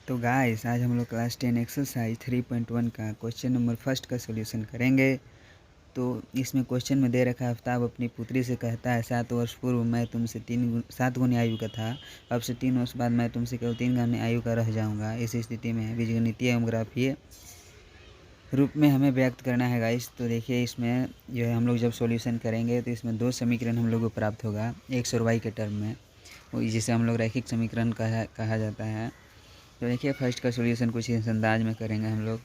तो गाइस आज हम लोग क्लास 10 एक्सरसाइज 3.1 का क्वेश्चन नंबर फर्स्ट का सॉल्यूशन करेंगे। तो इसमें क्वेश्चन में दे रखा है, आफ्ताब अपनी पुत्री से कहता है 7 वर्ष पूर्व मैं तुमसे 7 गुनी आयु का था, अब से 3 वर्ष बाद मैं तुमसे केवल 3 गुनी आयु का रह जाऊंगा। इस स्थिति में बीजगणितीय एवं ग्राफीय रूप में हमें व्यक्त करना है गाइस। तो देखिए इसमें जो है हम लोग जब सॉल्यूशन करेंगे तो इसमें दो समीकरण हम लोग को प्राप्त होगा एक्स और वाई के टर्म में, जिसे हम लोग रैखिक समीकरण कहा जाता है। तो देखिए फर्स्ट का सॉल्यूशन कुछ इस अंदाज में करेंगे हम लोग।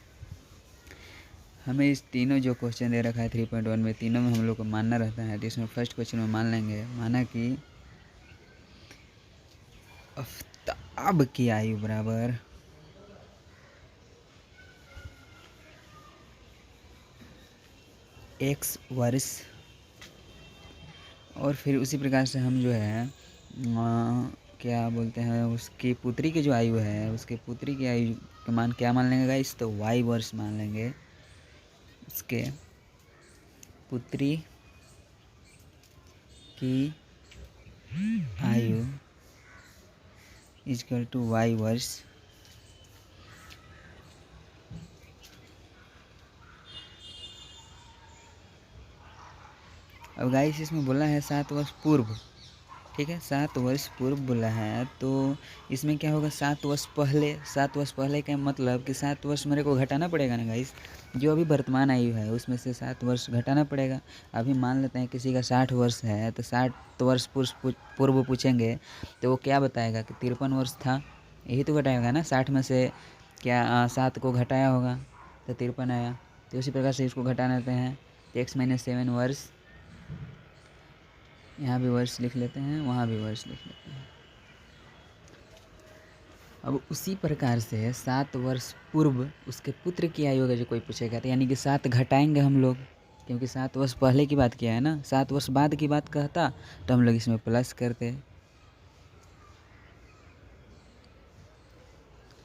हमें इस तीनों जो क्वेश्चन दे रखा है 3.1 में, तीनों में हम लोग को मानना रहता है। तो इसमें फर्स्ट क्वेश्चन में मान लेंगे, माना कि आफ्ताब की आयु बराबर x वर्ष, और फिर उसी प्रकार से हम जो है क्या बोलते हैं, उसकी पुत्री की जो आयु है, उसके पुत्री की आयु का मान क्या मान लेंगे गाइस, तो y वर्ष मान लेंगे। उसके पुत्री की आयु इक्वल टू y वर्ष। अब गाइस इसमें बोला है 7 वर्ष पूर्व, ठीक है, 7 वर्ष पूर्व बोला है। तो इसमें क्या होगा, 7 वर्ष पहले। 7 वर्ष पहले का मतलब कि 7 वर्ष मेरे को घटाना पड़ेगा ना गाइस, जो अभी वर्तमान आयु है उसमें से 7 वर्ष घटाना पड़ेगा। अभी मान लेते हैं किसी का 60 वर्ष है, तो 60 वर्ष पूर्व पूछेंगे तो वो क्या बताएगा कि 53 वर्ष था, यही तो घटाएगा ना। 60 में से क्या 7 को घटाया होगा तो 53 आया। तो उसी प्रकार से इसको घटा लेते हैं, तो x-7 वर्ष, यहाँ भी वर्ष लिख लेते हैं, वहाँ भी वर्ष लिख लेते हैं। अब उसी प्रकार से 7 वर्ष पूर्व उसके पुत्र की आयु अगर जो कोई पूछेगा तो यानी कि 7 घटाएंगे हम लोग, क्योंकि 7 वर्ष पहले की बात किया है ना। 7 वर्ष बाद की बात कहता तो हम लोग इसमें प्लस करते।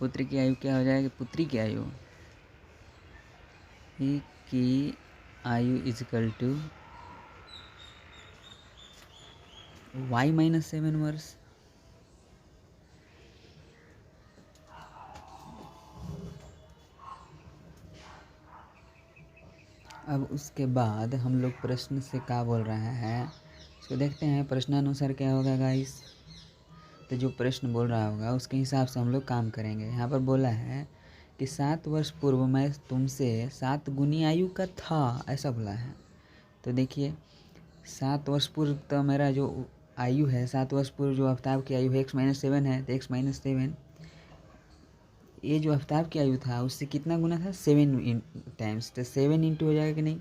पुत्र की आयु क्या हो जाएगी, पुत्री की आयु इजकल टू y-7 वर्ष। अब उसके बाद हम लोग प्रश्न से क्या बोल रहे हैं उसको देखते हैं। प्रश्नानुसार क्या होगा गाइस, तो जो प्रश्न बोल रहा होगा उसके हिसाब से हम लोग काम करेंगे। यहाँ पर बोला है कि 7 वर्ष पूर्व मैं तुमसे 7 गुनी आयु का था, ऐसा बोला है। तो देखिए 7 वर्ष पूर्व तो मेरा जो आयु है, 7 वर्ष पूर्व जो आफ्ताब की आयु है x-7 है, तो x-7 ये जो आफ्ताब की आयु था उससे कितना गुना था, 7 टाइम्स। तो 7 इंटू हो जाएगा कि नहीं,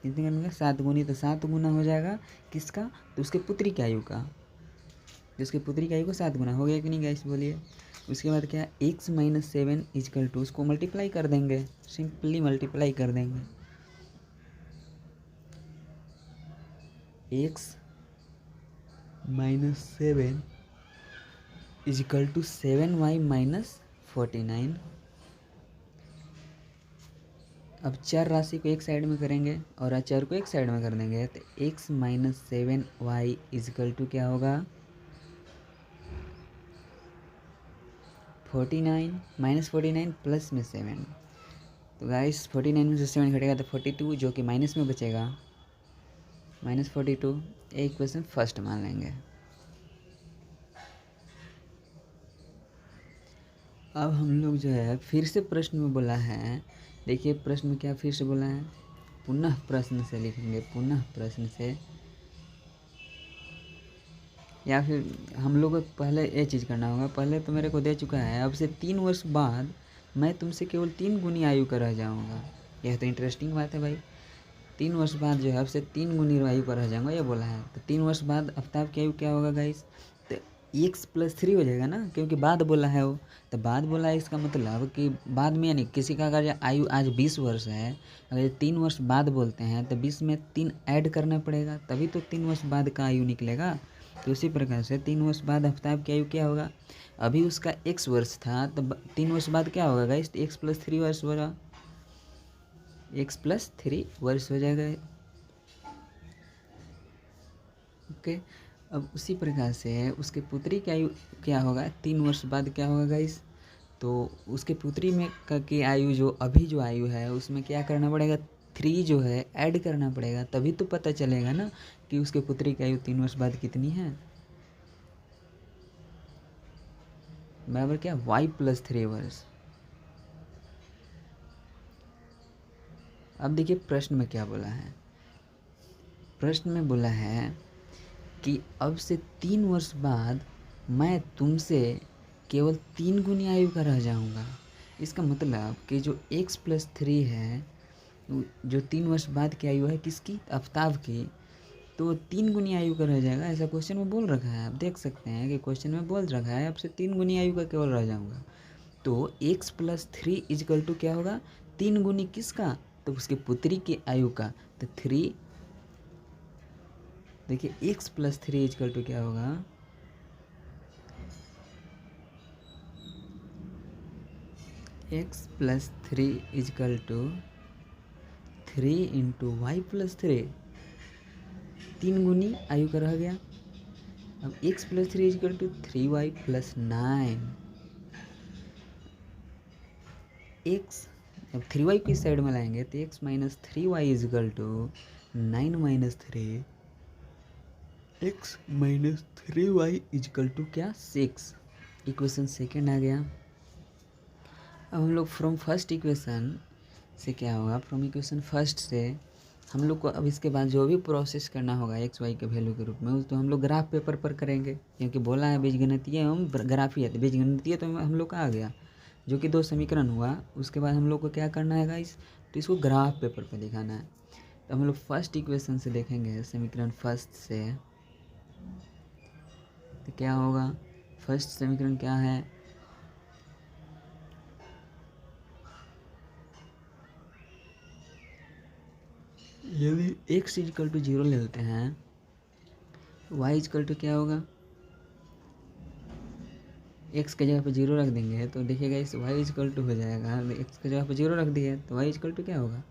कितने करने का, 7 गुनी, तो 7 गुना हो जाएगा किसका, तो उसके पुत्री की आयु का। तो उसके पुत्री की आयु को 7 गुना हो गया कि नहीं गाइस, बोलिए। उसके बाद क्या, x-7 इजकल टू, उसको मल्टीप्लाई कर देंगे, सिंपली मल्टीप्लाई कर देंगे। x-7 is equal to 7y-49। अब चर राशि को एक साइड में करेंगे और अचर को एक साइड में कर देंगे। तो x-7y इजकल टू क्या होगा, 49 -49 प्लस में 7। तो गाइस 49 में से 7 घटेगा तो 42, जो कि माइनस में बचेगा, -42। एक क्वेश्चन फर्स्ट मान लेंगे। अब हम लोग जो है फिर से प्रश्न में बोला है, देखिए प्रश्न में क्या फिर से बोला है, पुनः प्रश्न से लिखेंगे, पुनः प्रश्न से, या फिर हम लोग को पहले ये चीज़ करना होगा। पहले तो मेरे को दे चुका है, अब से 3 वर्ष बाद मैं तुमसे केवल 3 गुनी आयु का रह जाऊँगा। यह तो इंटरेस्टिंग बात है भाई। 3 वर्ष बाद जो है अब से 3 गुनी आयु का रह जाऊँगा, ये बोला है। तो 3 वर्ष बाद आफ्ताब की आयु क्या होगा गाइस, तो x+3 हो जाएगा ना, क्योंकि बाद बोला है वो। तो बाद बोला है, इसका मतलब कि बाद में, यानी किसी का अगर आयु आज 20 वर्ष है, अगर 3 वर्ष बाद बोलते हैं तो 20 में 3 ऐड करना पड़ेगा, तभी तो 3 वर्ष बाद का आयु निकलेगा। तो उसी प्रकार से 3 वर्ष बाद आफ्ताब की आयु क्या होगा, अभी उसका x वर्ष था, तो 3 वर्ष बाद क्या होगा गाइस, x+3 वर्ष होगा, x+3 वर्ष हो जाएगा। ओके। अब उसी प्रकार से उसके पुत्री की आयु क्या होगा, 3 वर्ष बाद क्या होगा गाइस, तो उसके पुत्री में की आयु जो अभी जो आयु है उसमें क्या करना पड़ेगा, 3 जो है ऐड करना पड़ेगा, तभी तो पता चलेगा ना कि उसके पुत्री की आयु 3 वर्ष बाद कितनी है। बराबर क्या, y + 3 वर्ष। अब देखिए प्रश्न में क्या बोला है। प्रश्न में बोला है कि अब से 3 वर्ष बाद मैं तुमसे केवल 3 गुनी आयु का रह जाऊंगा। इसका मतलब कि जो x + 3 है, जो 3 वर्ष बाद की आयु है किसकी, आफ्ताब की, तो 3 गुनी आयु का रह जाएगा। ऐसा क्वेश्चन में बोल रखा है, आप देख सकते हैं कि क्वेश्चन में बोल रखा है अब से 3 गुनी आयु का केवल रह जाऊंगा। तो x + 3 = क्या होगा, 3 गुनी किसका, तो उसकी पुत्री की आयु का। तो 3, देखिए x + 3 = क्या होगा, x + 3 = 3 × y + 3, 3 गुनी आयु का रह गया। अब x + 3 = 3y + 9। x अब 3y को इस साइड में लाएंगे तो x - 3y = 9 - 3, x - 3y = क्या, 6। इक्वेशन सेकेंड आ गया। अब हम लोग फ्रॉम फर्स्ट इक्वेशन से क्या होगा, फ्रॉम इक्वेशन फर्स्ट से हम लोग को अब इसके बाद जो भी प्रोसेस करना होगा एक्स वाई के वैल्यू के रूप में, तो हम लोग ग्राफ पेपर पर करेंगे, क्योंकि बोला है बीजगणितीय एवं ग्राफीय। तो बीजगणितीय तो हम लोग का आ गया, जो कि 2 समीकरण हुआ। उसके बाद हम लोग को क्या करना है गाइस, तो इसको ग्राफ पेपर पर दिखाना है। तो हम लोग फर्स्ट इक्वेशन से देखेंगे, समीकरण फर्स्ट से, तो क्या होगा, फर्स्ट समीकरण क्या है, यदि x = 0 ले लेते हैं, y = क्या होगा, x के जगह पे 0 रख देंगे तो देखिएगा इस y = हो जाएगा, x के जगह पे 0 रख दिए तो y = क्या होगा,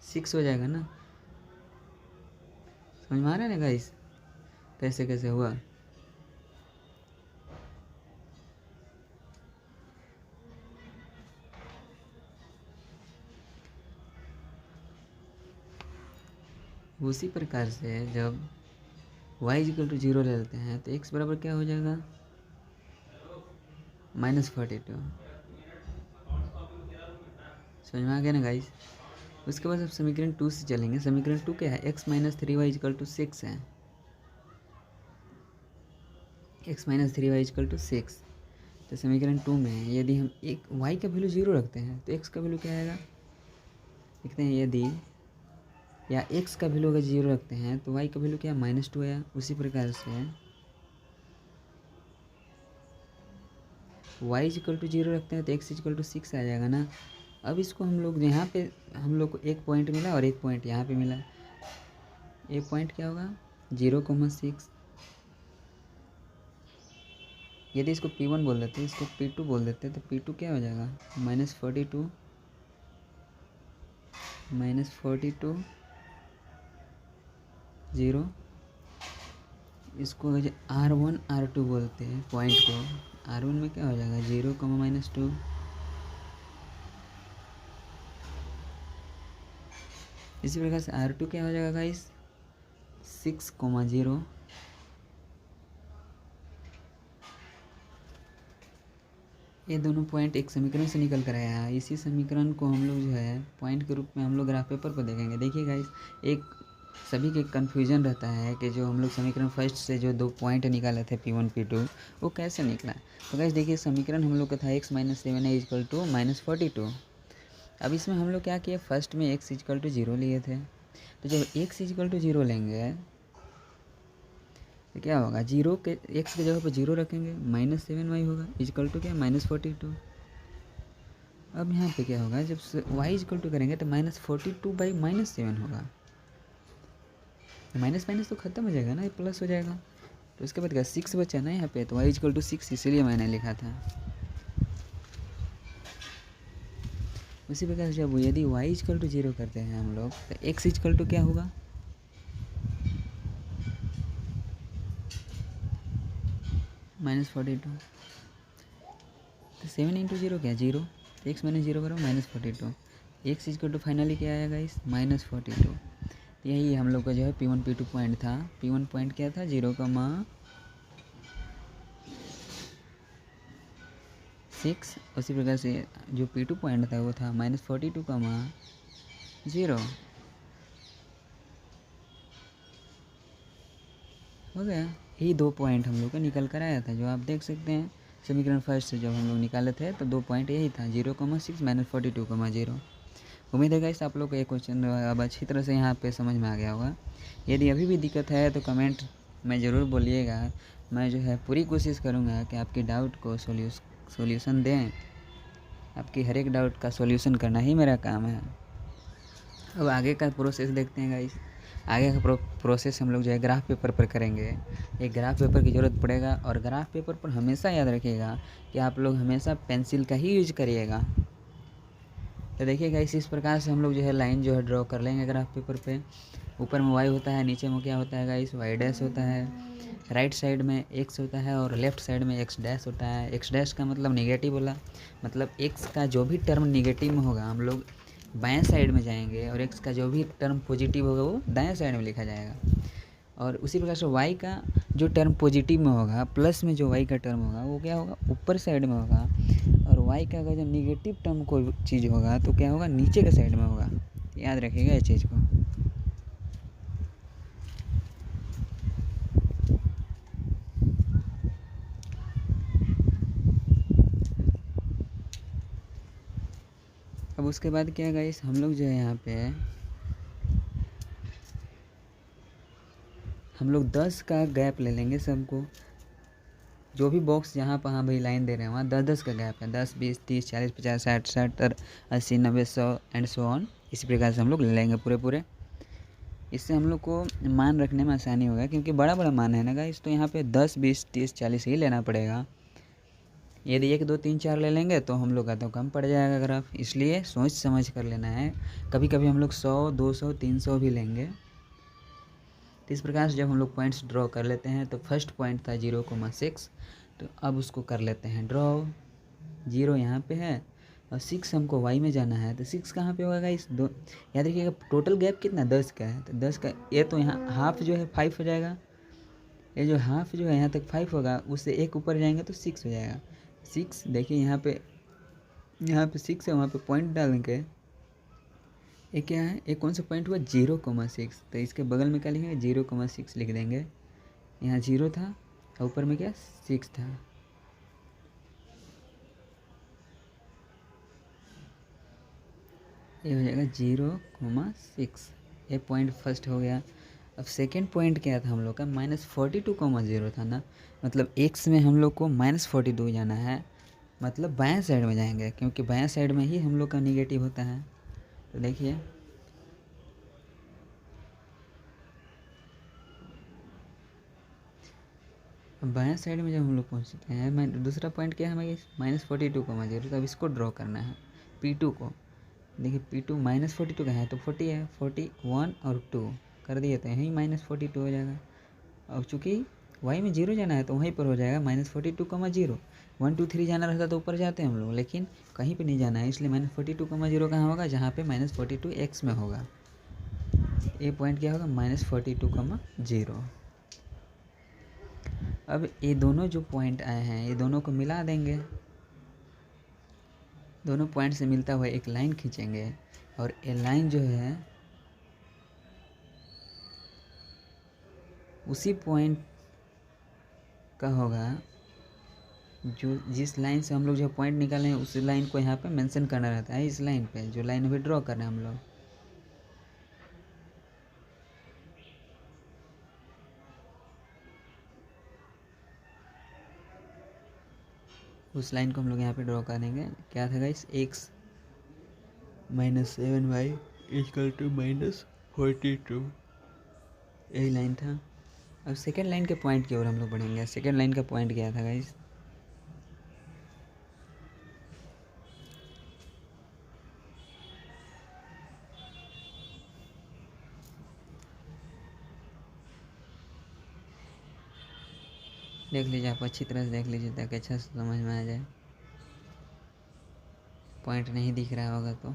6 हो जाएगा ना। समझ में आ रहा है ना गाइस, कैसे कैसे हुआ। उसी प्रकार से जब y = 0 ले लेते हैं तो x बराबर क्या हो जाएगा, -42। समझ में आ गया ना गाइस। उसके बाद अब समीकरण 2 से चलेंगे। समीकरण 2 क्या है, x - 3y = 6 है, x - 3y = 6। तो समीकरण 2 में यदि हम एक y का वैल्यू 0 रखते हैं तो x का वैल्यू क्या आएगा, देखते हैं। यदि या x का वैल्यू अगर 0 रखते हैं तो y का वैल्यू क्या, -2 आया। उसी प्रकार से y = 0 रखते हैं तो x = 6 आ जाएगा ना। अब इसको हम लोग यहाँ पे हम लोग को एक पॉइंट मिला और एक पॉइंट यहाँ पे मिला। एक पॉइंट क्या होगा, 0,6। यदि इसको P1 बोल देते, इसको P2 बोल देते, तो P2 क्या हो जाएगा, -42 0। इसको R1 R2 बोलते हैं पॉइंट को। R1 में क्या हो जाएगा, 0, -2। इसी प्रकार से R2 क्या हो जाएगा गाइस, 6, 0। ये दोनों पॉइंट एक समीकरण से निकल कर आया है। इसी समीकरण को हम लोग जो है पॉइंट के रूप में हम लोग ग्राफ पेपर पर देखेंगे। देखिए गाइस, एक सभी के कन्फ्यूजन रहता है कि जो हम लोग समीकरण फर्स्ट से जो 2 पॉइंट निकाले थे P1 P2 वो कैसे निकला। तो गाइस देखिए, समीकरण हम लोग का था x - 7y = -42। अब इसमें हम लोग क्या किए, फर्स्ट में x = 0 लिए थे। तो जब x = 0 लेंगे तो क्या होगा, 0 के x के जगह पर 0 रखेंगे, -7y होगा, = क्या, -42। अब यहाँ पे क्या होगा, जब y = करेंगे तो -42/-7 होगा। माइनस माइनस तो खत्म हो जाएगा ना, ये प्लस हो जाएगा। तो उसके बाद क्या, 6 बचा ना यहाँ पे, तो y = 6 इसीलिए मैंने लिखा था। उसी प्रकार से जब यदि y = 0 करते हैं हम लोग तो x = क्या होगा, -42। तो 7 इंटू जीरो क्या, जीरो। एक्स माइनस जीरो करो -42। एक्स इक्वल टू फाइनली क्या आया गाइस, -42। यही हम लोग का जो है P1 P2 पॉइंट था। P1 पॉइंट क्या था, 0,6। उसी प्रकार से जो P2 पॉइंट था वो था -42,0। हो गया। यही 2 पॉइंट हम लोग का निकल कर आया था, जो आप देख सकते हैं समीकरण फर्स्ट से जब हम लोग निकाले थे तो 2 पॉइंट यही था, 0,6 -42,0। उम्मीद है गाइस आप लोग को ये क्वेश्चन अब अच्छी तरह से यहाँ पे समझ में आ गया होगा। यदि अभी भी दिक्कत है तो कमेंट में ज़रूर बोलिएगा। मैं जो है पूरी कोशिश करूँगा कि आपके डाउट को सॉल्यूशन दें। आपकी हर एक डाउट का सॉल्यूशन करना ही मेरा काम है। अब आगे का प्रोसेस देखते हैं गाइस। आगे का प्रोसेस हम लोग जो है ग्राफ पेपर पर करेंगे। एक ग्राफ पेपर की ज़रूरत पड़ेगा और ग्राफ पेपर पर हमेशा याद रखिएगा कि आप लोग हमेशा पेंसिल का ही यूज करिएगा। तो देखिएगा इस प्रकार से हम लोग जो है लाइन जो है ड्रॉ कर लेंगे ग्राफ पेपर पे। ऊपर में y होता है, नीचे में क्या होता है गाइस, y डैश होता है। राइट साइड में x होता है और लेफ्ट साइड में x डैश होता है। x डैश का मतलब नेगेटिव वाला, मतलब x का जो भी टर्म नेगेटिव में होगा हम लोग बाएं साइड में जाएंगे और x का जो भी टर्म पॉजिटिव होगा वो दाएं साइड में लिखा जाएगा। और उसी प्रकार से y का जो टर्म पॉजिटिव में होगा, प्लस में जो y का टर्म होगा वो क्या होगा, ऊपर साइड में होगा। और y का अगर जो निगेटिव टर्म कोई चीज़ होगा तो क्या होगा, नीचे के साइड में होगा। याद रखिएगा इस चीज़ को। अब उसके बाद क्या है गाइस, हम लोग जो है यहाँ पे हम लोग 10 का गैप ले लेंगे सबको। जो भी बॉक्स जहाँ पर हाँ भाई लाइन दे रहे हैं वहाँ 10-10 का गैप है। 10, 20, 30, 40, 50, 60, 70, 80, 90, 100 एंड सो ऑन। इसी प्रकार से हम लोग ले लेंगे पूरे। इससे हम लोग को मान रखने में आसानी होगा, क्योंकि बड़ा मान है ना गाइस, तो यहाँ पे 10, 20, 30, 40 ही लेना पड़ेगा। यदि 1, 2, 3, 4 ले लेंगे तो हम लोग का तो कम पड़ जाएगा ग्राफ, इसलिए सोच समझ कर लेना है। कभी कभी हम लोग 100, 200, 300 भी लेंगे। तो इस प्रकार से जब हम लोग पॉइंट्स ड्रॉ कर लेते हैं तो फर्स्ट पॉइंट था 0,6, तो अब उसको कर लेते हैं ड्रॉ। 0 यहाँ पे है और 6 हमको y में जाना है, तो 6 कहाँ पे होगा इस दो। याद रखिएगा टोटल गैप कितना 10 का है, तो 10 का ये तो यहाँ हाफ जो है 5 हो जाएगा। ये जो हाफ जो है यहाँ तक 5 होगा, उससे एक ऊपर जाएंगे तो 6 हो जाएगा। 6 देखिए यहाँ पे 6 है, वहाँ पे पॉइंट डालेंगे। ये क्या है, एक कौन सा पॉइंट हुआ 0,6, तो इसके बगल में क्या लिखेंगे 0,6 लिख देंगे। यहाँ 0 था और ऊपर में क्या 6 था। ये हो जाएगा 0,6। ये पॉइंट फर्स्ट हो गया। अब सेकेंड पॉइंट क्या था हम लोग का, -42,0 था ना, मतलब x में हम लोग को -42 जाना है, मतलब बाएं साइड में जाएंगे, क्योंकि बाएं साइड में ही हम लोग का निगेटिव होता है। तो देखिए बाएं साइड में जब हम लोग पहुँचते हैं, मैं दूसरा पॉइंट क्या है हमारे -42,0, तो अब इसको ड्रॉ करना है P2 को। देखिए P2 -42 का है तो 40 है, 41 और 2 कर दिए तो यहीं -42 हो जाएगा। अब चूँकि y में 0 जाना है तो वहीं पर हो जाएगा -42,0। 1, 2, 3 जाना रहता तो ऊपर जाते हैं हम लोग, लेकिन कहीं पे नहीं जाना है, इसलिए -42,0 कहाँ होगा, जहाँ पे -42 x में होगा। ये पॉइंट क्या होगा -42,0। अब ये दोनों जो पॉइंट आए हैं ये दोनों को मिला देंगे। दोनों पॉइंट से मिलता हुआ एक लाइन खींचेंगे और ये लाइन जो है उसी पॉइंट का होगा जो जिस लाइन से हम लोग जो पॉइंट निकाले हैं उस लाइन को यहाँ पे मेंशन करना रहता है। इस लाइन पे जो लाइन अभी ड्रॉ कर रहे हैं हम लोग, उस लाइन को हम लोग यहाँ पे ड्रॉ कर देंगे। क्या था गाइस, x -7y = -42, यही लाइन था। अब सेकेंड लाइन के पॉइंट की ओर हम लोग बढ़ेंगे। सेकेंड लाइन का पॉइंट क्या था गाइस, देख लीजिए, आप अच्छी तरह से देख लीजिए ताकि अच्छा से समझ में आ जाए। पॉइंट नहीं दिख रहा होगा तो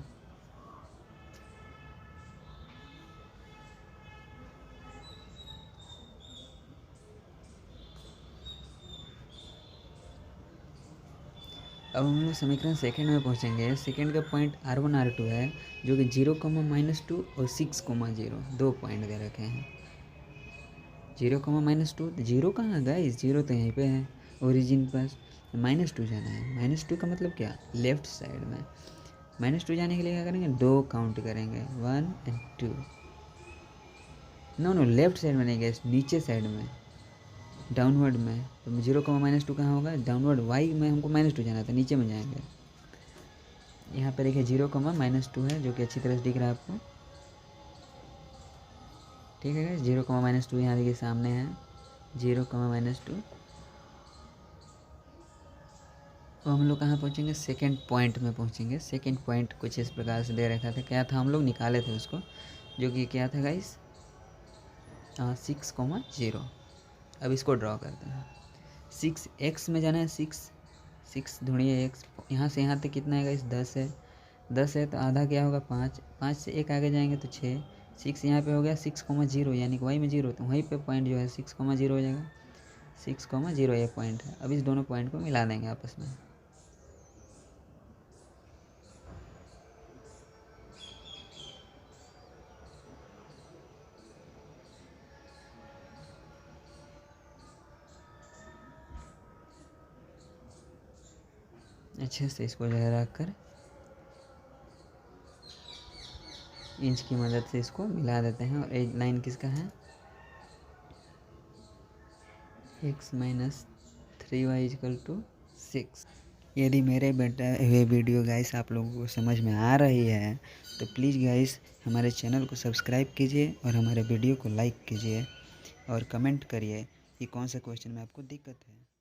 अब हम लोग समीकरण सेकंड में पहुंचेंगे। सेकंड का पॉइंट R1 R2 है जो कि 0, -2 और 6, 0 दो पॉइंट दे रखे हैं। 0, -2 जीरो कहाँ है गाइस, जीरो तो यहीं पे है ओरिजिन पास। -2 जाना है। -2 का मतलब क्या, लेफ्ट साइड में। -2 जाने के लिए क्या करेंगे, 2 काउंट करेंगे, 1 और 2। नो लेफ्ट साइड में नहीं गए, नीचे साइड में, डाउनवर्ड में। तो 0, -2 कहाँ होगा, डाउनवर्ड वाई में हमको -2 जाना था, नीचे में जाएंगे। यहाँ पे देखिए 0, -2 है जो कि अच्छी तरह से दिख रहा है आपको, ठीक है। 0, -2 यहाँ देखिए सामने है, 0, -2। तो हम लोग कहाँ पहुँचेंगे, सेकंड पॉइंट में पहुँचेंगे। सेकंड पॉइंट कुछ इस प्रकार से दे रखा था, क्या था हम लोग निकाले थे उसको, जो कि क्या था गाइस, 6, 0। अब इसको ड्रॉ करते हैं। 6 में जाना है, 6 ढूंढिए एक्स, यहाँ से यहाँ तक कितना है गाइस, 10 है। 10 है तो आधा क्या होगा, 5, 5 से 1 आगे जाएंगे तो 6। 6 यहाँ पे हो गया 6, 0 यानी कि वाई में 0, तो वहीं पे पॉइंट जो है 6, 0 हो जाएगा। 6, 0 ये पॉइंट है। अब इस दोनों पॉइंट को मिला देंगे आपस में। अच्छे से इसको जो है रख कर इंच की मदद से इसको मिला देते हैं। और एक लाइन किसका है, x-3y = 6। यदि मेरे ये वीडियो गाइस आप लोगों को समझ में आ रही है तो प्लीज़ गाइस हमारे चैनल को सब्सक्राइब कीजिए और हमारे वीडियो को लाइक कीजिए और कमेंट करिए कि कौन सा क्वेश्चन में आपको दिक्कत है।